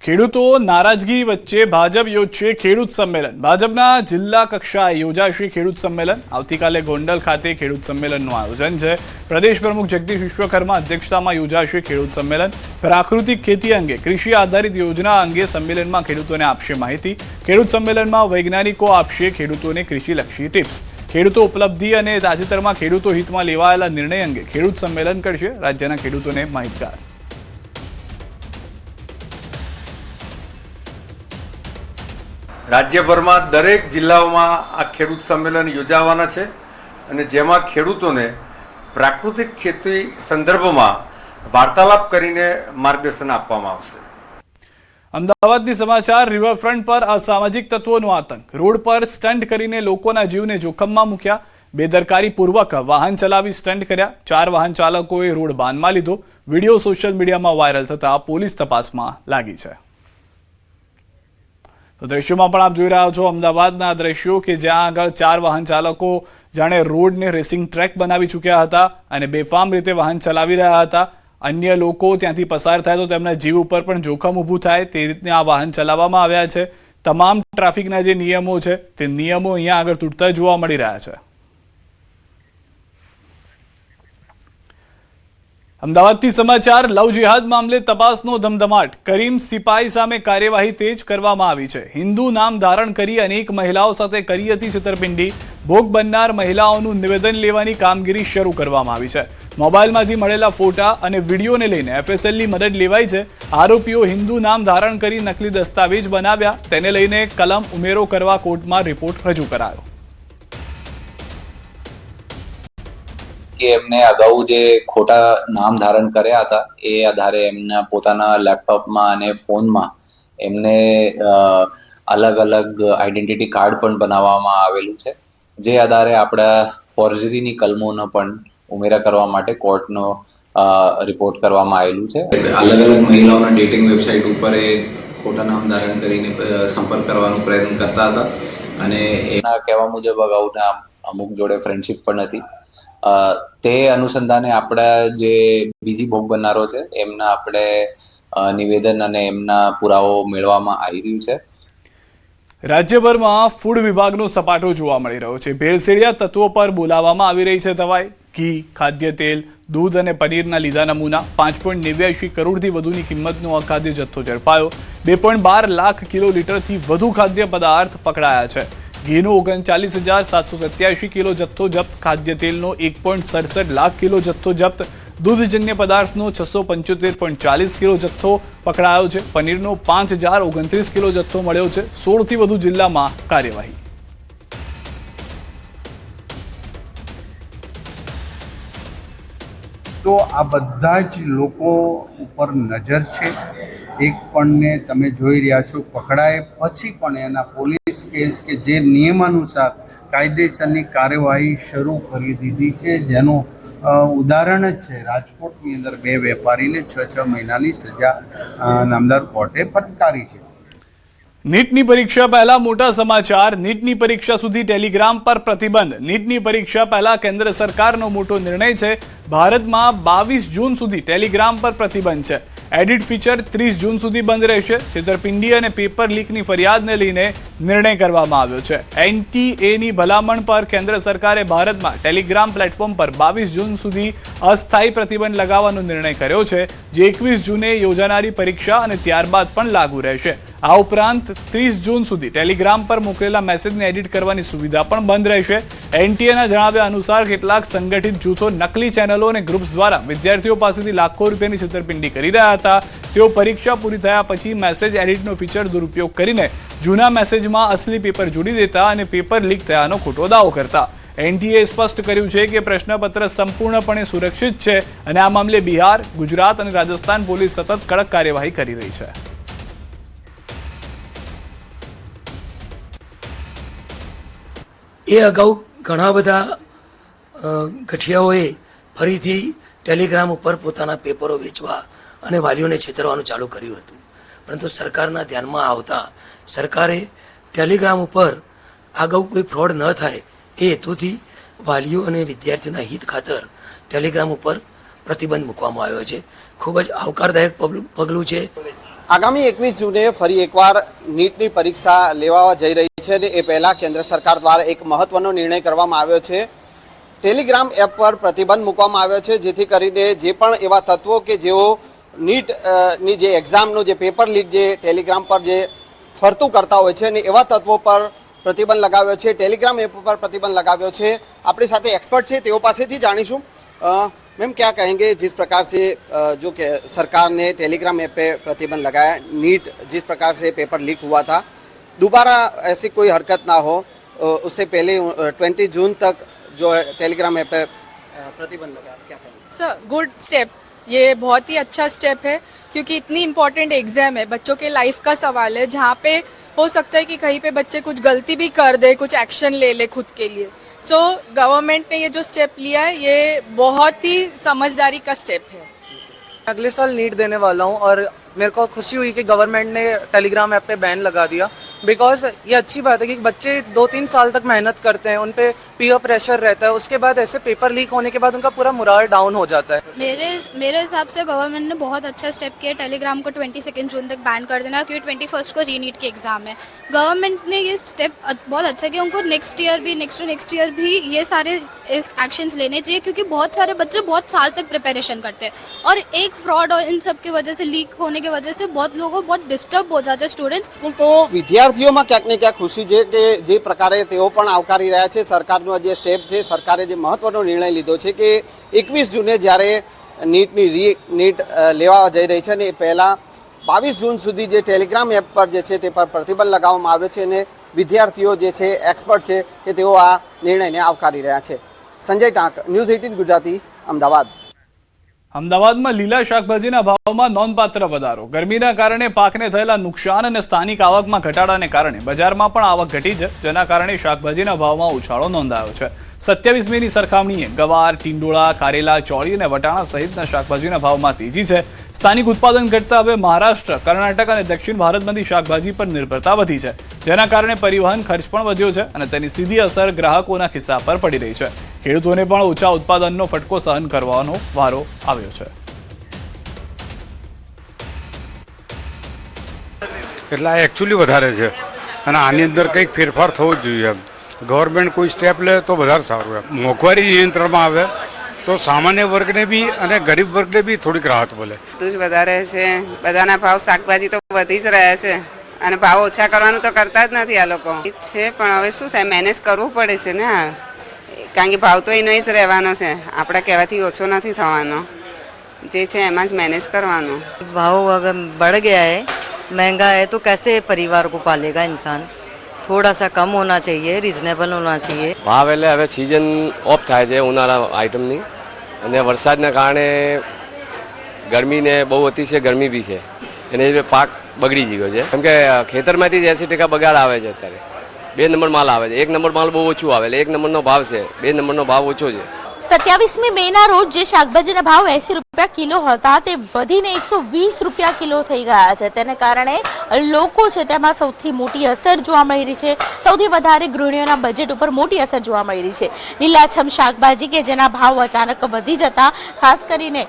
ખેડૂતો નારાજગી વચ્ચે ભાજપ યોજશે ખેડૂત સંમેલન. ભાજપના જિલ્લા કક્ષાએ યોજાશે ખેડૂત સંમેલન. આવતીકાલે ગોંડલ ખાતે ખેડૂત સંમેલનનું આયોજન છે. પ્રદેશ પ્રમુખ જગદીશ વિશ્વકર્મા અધ્યક્ષતામાં યોજાશે ખેડૂત સંમેલન. પ્રાકૃતિક ખેતી અંગે કૃષિ આધારિત યોજના અંગે સંમેલનમાં ખેડૂતોને આપશે માહિતી. ખેડૂત સંમેલનમાં વૈજ્ઞાનિકો આપશે ખેડૂતોને કૃષિલક્ષી ટિપ્સ. ખેડૂતો ઉપલબ્ધિ અને તાજેતરમાં ખેડૂતો હિતમાં લેવાયેલા નિર્ણય અંગે ખેડૂત સંમેલન કરશે રાજ્યના ખેડૂતોને માહિતગાર. રાજ્યભરમાં દરેક જિલ્લાઓમાં આ ખેડૂત સંમેલન યોજાવાના છે અને જેમાં ખેડૂતોને પ્રાકૃતિક ખેતી સંદર્ભમાં વાર્તાલાપ કરીને માર્ગદર્શન આપવામાં આવશે. અમદાવાદની સમાચાર. રિવરફ્રન્ટ પર અસામાજિક તત્વોનો આતંક. રોડ પર સ્ટન્ટ કરીને લોકોના જીવને જોખમમાં મૂક્યા. બેદરકારીપૂર્વક વાહન ચલાવી સ્ટન્ટ કર્યા. 4 વાહન ચાલકોએ રોડ બાનમાં લીધો. વિડીયો સોશિયલ મીડિયામાં વાયરલ થતા પોલીસ તપાસમાં લાગી છે. તો દ્રશ્યોમાં પણ આપ જોઈ રહ્યા છો અમદાવાદના દ્રશ્યો કે જ્યાં આગળ 4 વાહન ચાલકો જાણે રોડને રેસિંગ ટ્રેક બનાવી ચૂક્યા હતા અને બેફામ રીતે વાહન ચલાવી રહ્યા હતા. અન્ય લોકો ત્યાંથી પસાર થાય તો તેમના જીવ ઉપર પણ જોખમ ઊભું થાય તે રીતના આ વાહન ચલાવવામાં આવ્યા છે. તમામ ટ્રાફિકના જે નિયમો છે તે નિયમો અહીંયા આગળ તૂટતા જોવા મળી રહ્યા છે. અમદાવાદથી સમાચાર. લવ જિહાદ મામલે તપાસનો ધમધમાટ. કરીમ સિપાઈ સામે કાર્યવાહી તેજ કરવામાં આવી છે. હિન્દુ નામ ધારણ કરી અનેક મહિલાઓ સાથે કરી હતી છેતરપિંડી. ભોગ બનનાર મહિલાઓનું નિવેદન લેવાની કામગીરી શરૂ કરવામાં આવી છે. મોબાઈલમાંથી મળેલા ફોટા અને વિડીયોને લઈને FSLની મદદ લેવાઈ છે. આરોપીઓ હિન્દુ નામ ધારણ કરી નકલી દસ્તાવેજ બનાવ્યા. તેને લઈને કલમ ઉમેરો કરવા કોર્ટમાં રિપોર્ટ રજૂ કરાયો. કે એમને અગાઉ જે ખોટા નામ ધારણ કર્યા હતા એ આધારે એમના પોતાના લેપટોપમાં અને ફોનમાં એમને અલગ અલગ આઈડેન્ટિટી કાર્ડ પણ બનાવવામાં આવેલું છે. જે આધારે આપણા ફોર્જરીની કલમોનો પણ ઉમેરા કરવા માટે કોર્ટનો રિપોર્ટ કરવામાં આવેલું છે. અલગ અલગ મહિલાઓના ડેટિંગ વેબસાઇટ ઉપર એ ખોટા નામ ધારણ કરીને સંપર્ક કરવાનો પ્રયત્ન કરતા હતા અને એના કહેવા મુજબ અગાઉના અમુક જોડે ફ્રેન્ડશિપ પણ હતી. તે અનુસંધાને આપણા જે બીજી ભોગ બનનારો છે એમના આપણે નિવેદન અને એમના પુરાવો મેળવવામાં આવી રહ્યું છે. રાજ્યભરમાં ફૂડ વિભાગનો સપાટો જોવા મળી રહ્યો છે. ભેળસેળિયા તત્વો પર બોલાવવામાં આવી રહી છે દવાઈ. ઘી, ખાદ્ય તેલ, દૂધ અને પનીરના લીધા નમૂના. 5.89 કરોડથી વધુની કિંમતનો અખાદ્ય જથ્થો ઝડપાયો. 2.12 લાખ કિલોલીટરથી વધુ ખાદ્ય પદાર્થ પકડાયા છે. ઘીનો 39,787 કિલો જથ્થો જપ્ત. ખાદ્ય તેલનો 1.67 લાખ કિલો જથ્થો જપ્ત. દૂધજન્ય પદાર્થનો 675.40 કિલો જથ્થો પકડાયો છે. પનીરનો 5,029 કિલો જથ્થો મળ્યો છે. 16થી વધુ જિલ્લામાં કાર્યવાહી. તો આ બધા જ લોકો ઉપર નજર છે. એક પણને તમે જોઈ રહ્યા છો પકડાય પછી પણ એના પોલીસ કેસ કે જે નિયમાનુસાર કાયદેસરની કાર્યવાહી શરૂ કરી દીધી છે. જેનું ઉદાહરણ જ છે રાજકોટની અંદર 2 વેપારીને 6 મહિનાની સજા નામદાર કોર્ટે ફટકારી છે. નીટની પરીક્ષા પહેલા મોટા સમાચાર. નીટની પરીક્ષા સુધી ટેલિગ્રામ પર પ્રતિબંધ. નીટની પરીક્ષા પહેલા કેન્દ્ર સરકારનો મોટો નિર્ણય છે. ભારતમાં 22 જૂન સુધી ટેલિગ્રામ પર પ્રતિબંધ છે. એડિટ ફીચર 30 જૂન સુધી બંધ રહેશે. છેતરપિંડી અને પેપર લીકની ફરિયાદને લઈને નિર્ણય કરવામાં આવ્યો છે. NTAની ભલામણ પર કેન્દ્ર સરકારે ભારતમાં ટેલિગ્રામ પ્લેટફોર્મ પર 22 જૂન સુધી અસ્થાયી પ્રતિબંધ લગાવવાનો નિર્ણય કર્યો છે, જે 21 જૂને યોજાનારી પરીક્ષા અને ત્યારબાદ પણ લાગુ રહેશે. આ ઉપરાંત 30 જૂન સુધી ટેલિગ્રામ પર મોકલેલા મેસેજને એડિટ કરવાની સુવિધા પણ બંધ રહેશે. NTAના જણાવ્યા અનુસાર કેટલાક સંગઠિત જૂથો નકલી ચેનલો અને ગ્રુપ્સ દ્વારા વિદ્યાર્થીઓ પાસેથી લાખો રૂપિયાની છેતરપિંડી કરી રહ્યા હતા. તેઓ પરીક્ષા પૂરી થયા પછી મેસેજ એડિટનો ફીચર દુરુપયોગ કરીને જૂના મેસેજમાં અસલી પેપર જોડી દેતા અને પેપર લીક થયાનો ખોટો દાવો કરતા. NTAએ સ્પષ્ટ કર્યું છે કે પ્રશ્નપત્ર સંપૂર્ણપણે સુરક્ષિત છે અને આ મામલે બિહાર, ગુજરાત અને રાજસ્થાન પોલીસ સતત કડક કાર્યવાહી કરી રહી છે. એ અગાઉ ઘણા બધા ગઠિયાઓએ ફરીથી ટેલિગ્રામ ઉપર પોતાના પેપરો વેચવા અને વાલીઓને છેતરવાનું ચાલુ કર્યું હતું. પરંતુ સરકારના ધ્યાનમાં આવતા સરકારે ટેલિગ્રામ ઉપર અગાઉ કોઈ ફ્રોડ ન થાય એ હેતુથી વાલીઓ અને વિદ્યાર્થીઓના હિત ખાતર ટેલિગ્રામ ઉપર પ્રતિબંધ મૂકવામાં આવ્યો છે. ખૂબ જ આવકારદાયક પગલું છે. આગામી 21 જૂને ફરી એકવાર નીટની પરીક્ષા લેવા જઈ રહી છે અને એ પહેલાં કેન્દ્ર સરકાર દ્વારા એક મહત્વનો નિર્ણય કરવામાં આવ્યો છે. ટેલિગ્રામ એપ પર પ્રતિબંધ મૂકવામાં આવ્યો છે, જેથી કરીને જે પણ એવા તત્વો કે જેઓ નીટની જે એક્ઝામનું જે પેપર લીક જે ટેલિગ્રામ પર જે ફરતું કરતા હોય છે અને એવા તત્વો પર પ્રતિબંધ લગાવ્યો છે. ટેલિગ્રામ એપ પર પ્રતિબંધ લગાવ્યો છે. આપણી સાથે एक्सपर्ट છે, તેઓ પાસેથી જાણીશું. मैम, क्या कहेंगे जिस प्रकार से जो कि सरकार ने टेलीग्राम ऐप पे प्रतिबंध लगाया, नीट जिस प्रकार से पेपर लीक हुआ था, दोबारा ऐसी कोई हरकत ना हो, उससे पहले 20 जून तक जो है टेलीग्राम ऐप पे प्रतिबंध लगाया, क्या कहेंगे? सर, गुड स्टेप, ये बहुत ही अच्छा स्टेप है क्योंकि इतनी इम्पोर्टेंट एग्जाम है, बच्चों के लाइफ का सवाल है, जहाँ पे हो सकता है कि कहीं पे बच्चे कुछ गलती भी कर दे, कुछ एक्शन ले ले खुद के लिए. सो गवर्नमेंट ने ये जो स्टेप लिया है, ये बहुत ही समझदारी का स्टेप है. अगले साल नीट देने वाला हूँ और मेरे को खुशी हुई कि गवर्नमेंट ने टेलीग्राम ऐप पे बैन लगा दिया, बिकॉज ये अच्छी बात है कि बच्चे 2-3 साल तक मेहनत करते हैं, उन पे पीयर प्रेशर रहता है, उसके बाद ऐसे पेपर लीक होने के बाद उनका पूरा मोराल डाउन हो जाता है. मेरे हिसाब से गवर्नमेंट ने बहुत अच्छा स्टेप किया टेलीग्राम को 22 जून तक बैन कर देना, क्योंकि 21 को रीनीट की एग्ज़ाम है. गवर्नमेंट ने ये स्टेप बहुत अच्छा किया. उनको नेक्स्ट ईयर भी ये सारे एक्शंस लेने चाहिए, क्योंकि बहुत सारे बच्चे बहुत साल तक प्रिपरेशन करते हैं और एक फ्रॉड और इन सब की वजह से, लीक होने की वजह से बहुत लोगों बहुत डिस्टर्ब हो जाते हैं स्टूडेंट्स. તો વિદ્યાર્થીઓમાં ક્યાંક ને ક્યાંક ખુશી છે કે જે પ્રકારે તેઓ પણ આવકારી રહ્યા છે સરકારનો જે સ્ટેપ છે, સરકારે જે મહત્વનો નિર્ણય લીધો છે કે 21 જૂને જ્યારે નીટ લેવા જઈ રહી છે અને એ પહેલાં 22 જૂન સુધી જે ટેલિગ્રામ એપ પર જે છે તે પર પ્રતિબંધ લગાવવામાં આવ્યો છે અને વિદ્યાર્થીઓ જે છે એક્સપર્ટ છે કે તેઓ આ નિર્ણયને આવકારી રહ્યા છે. સંજય ટાંક, ન્યૂઝ 18 ગુજરાતી, અમદાવાદ. અમદાવાદમાં લીલા શાકભાજીના ભાવમાં નોંધપાત્ર વધારો. ગરમીના કારણે પાકને થયેલા નુકસાન અને સ્થાનિક આવકમાં ઘટાડાને કારણે બજારમાં પણ આવક ઘટી છે, જેના કારણે શાકભાજીના ભાવમાં ઉછાળો નોંધાયો છે. 27 મેની સરખામણીએ ગવાર, ટીંડોળા, કારેલા, ચોળી અને વટાણા સહિતના શાકભાજીના ભાવમાં તેજી છે. સ્થાનિક ઉત્પાદન ઘટતા હવે મહારાષ્ટ્ર, કર્ણાટક અને દક્ષિણ ભારતમાંથી શાકભાજી પર નિર્ભરતા વધી છે, જેના કારણે પરિવહન ખર્ચ પણ વધ્યો છે અને તેની સીધી અસર ગ્રાહકોના ખિસ્સા પર પડી રહી છે. ખેડૂતોને પણ ઓછા ઉત્પાદનનો ફટકો સહન કરવાનો વારો આવ્યો છે. એટલે આ એકચ્યુઅલી વધારે છે અને આની અંદર કંઈક ફેરફાર થવો જ જોઈએ. ગવર્મેન્ટ કોઈ સ્ટેપ લે તો વધારે સારું. મોંઘવારી નિયંત્રણમાં આવે તો સામાન્ય વર્ગને બી અને ગરીબ વર્ગને બી થોડીક રાહત મળે. બધું જ વધારે છે, બધાના ભાવ શાકભાજી તો વધી જ રહ્યા છે અને ભાવ ઓછા કરવાનું તો કરતા જ નથી આ લોકો છે. પણ હવે શું થાય, મેનેજ કરવું પડે છે ને, કારણ કે ભાવ તો એનો જ રહેવાનો છે, આપણા કહેવાથી ઓછો નથી થવાનો, જે છે એમાં જ મેનેજ કરવાનો. भाव अगर बढ़ गया है, महंगा है, तो कैसे परिवार को पालेगा इंसान. थोड़ा सा कम होना चाहिए, रिजनेबल होना चाहिए. ભાવ એટલે હવે સિઝન ઓફ થાય છે ઉનાળા આઇટમની, અને વરસાદના કારણે ગરમીને બહુ અતિશય ગરમી બી છે, એને લીધે પાક બગડી ગયો છે. કેમ કે ખેતરમાંથી જ 80% બગાડ આવે છે. અત્યારે 2 નંબર માલ આવે છે, 1 નંબર માલ બહુ ઓછું આવે, એટલે 1 નંબરનો ભાવ છે, 2 નંબરનો ભાવ ઓછો છે. 27મી મેના રોજ જે શાકભાજીના ભાવ 80 રૂપિયા કિલો હતા તે વધીને 120 રૂપિયા કિલો થઈ ગયા છે. તેને કારણે લોકો છે તેમાં સૌથી મોટી અસર જોવા મળી રહી છે. સૌથી વધારે ગૃહિણીઓના બજેટ ઉપર મોટી અસર જોવા મળી રહી છે. લીલાછમ શાકભાજી કે જેના ભાવ અચાનક વધી જતા ખાસ કરીને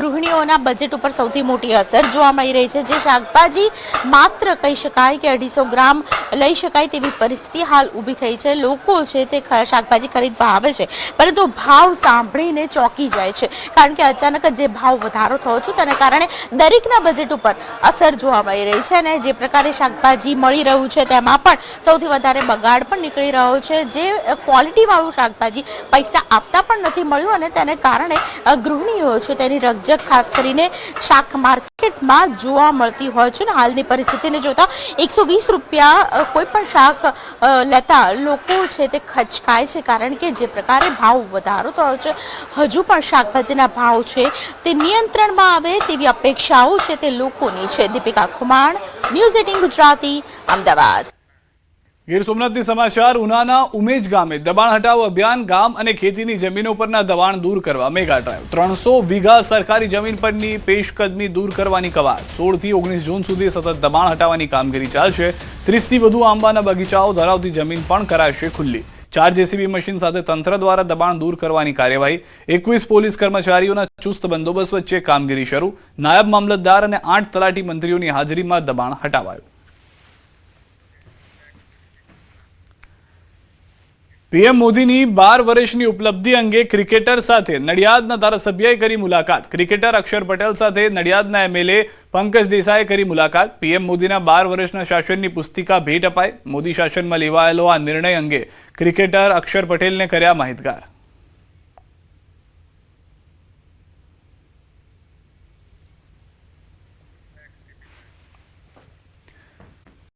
ગૃહિણીઓના બજેટ ઉપર સૌથી મોટી અસર જોવા મળી રહી છે. જે શાકભાજી માત્ર કહી શકાય કે 250 ગ્રામ લઈ શકાય તેવી પરિસ્થિતિ હાલ ઊભી થઈ છે. લોકો છે તે શાકભાજી ખરીદવા આવે છે, પરંતુ ભાવ સાંભળીને ચોંકી જાય છે, કારણ કે અચાનક જે ભાવ વધારો થયો છે તેના કારણે દરેકના બજેટ ઉપર અસર જોવા મળી રહી છે. અને જે પ્રકારે શાકભાજી મળી રહ્યું છે તેમાં પણ સૌથી વધારે બગાડ પણ નીકળી રહ્યો છે. જે ક્વોલિટી વાળું શાકભાજી પૈસા આપતા પણ નથી મળ્યું અને તેને કારણે ગૃહિણીઓ છે તેની રકઝક ખાસ કરીને શાક માર્કેટમાં જોવા મળતી હોય છે. હાલની પરિસ્થિતિને જોતા 120 રૂપિયા કોઈ પણ શાક લેતા લોકો છે તે ખચકાય છે, કારણ કે જે પ્રકારે ભાવ વધારો થયો છે, હજુ પણ શાકભાજીના ભાવ છે તે નિયંત્રણમાં આવે તેવી અપેક્ષાઓ છે તે લોકોની છે. દીપિકા ખુમાણ, ન્યૂઝ 18 ગુજરાતી, અમદાવાદ. ગીર સોમનાથથી સમાચાર. ઉનાના ઉમેજ ગામે દબાણ હટાવો અભિયાન. ગામ અને ખેતીની જમીનો પરના દબાણ દૂર કરવા મેગા ડ્રાઈવ. 300 વીઘા સરકારી જમીન પરની પેશકદમી દૂર કરવાની કવાયત. 16 થી 19 જૂન સુધી સતત દબાણ હટાવવાની કામગીરી ચાલશે. 30થી વધુ આંબાના બગીચાઓ ધરાવતી જમીન પણ કરાશે ખુલ્લી. 4 જેસીબી મશીન સાથે તંત્ર દ્વારા દબાણ દૂર કરવાની કાર્યવાહી, 21 પોલીસ કર્મચારીઓના ચુસ્ત બંદોબસ્ત વચ્ચે કામગીરી શરૂ, નાયબ મામલતદાર અને 8 તલાટી મંત્રીઓની હાજરીમાં દબાણ હટાવાયું. પીએમ મોદીની 12 વર્ષની ઉપલબ્ધિ અંગે ક્રિકેટર સાથે નડિયાદના ધારાસભ્યએ કરી મુલાકાત. ક્રિકેટર અક્ષર પટેલ સાથે નડિયાદના એમએલએ પંકજ દેસાઈએ કરી મુલાકાત. પીએમ મોદીના 12 વર્ષના શાસનની પુસ્તિકા ભેટ અપાઈ. મોદી શાસનમાં લેવાયેલો આ નિર્ણય અંગે ક્રિકેટર અક્ષર પટેલને કર્યા માહિતગાર.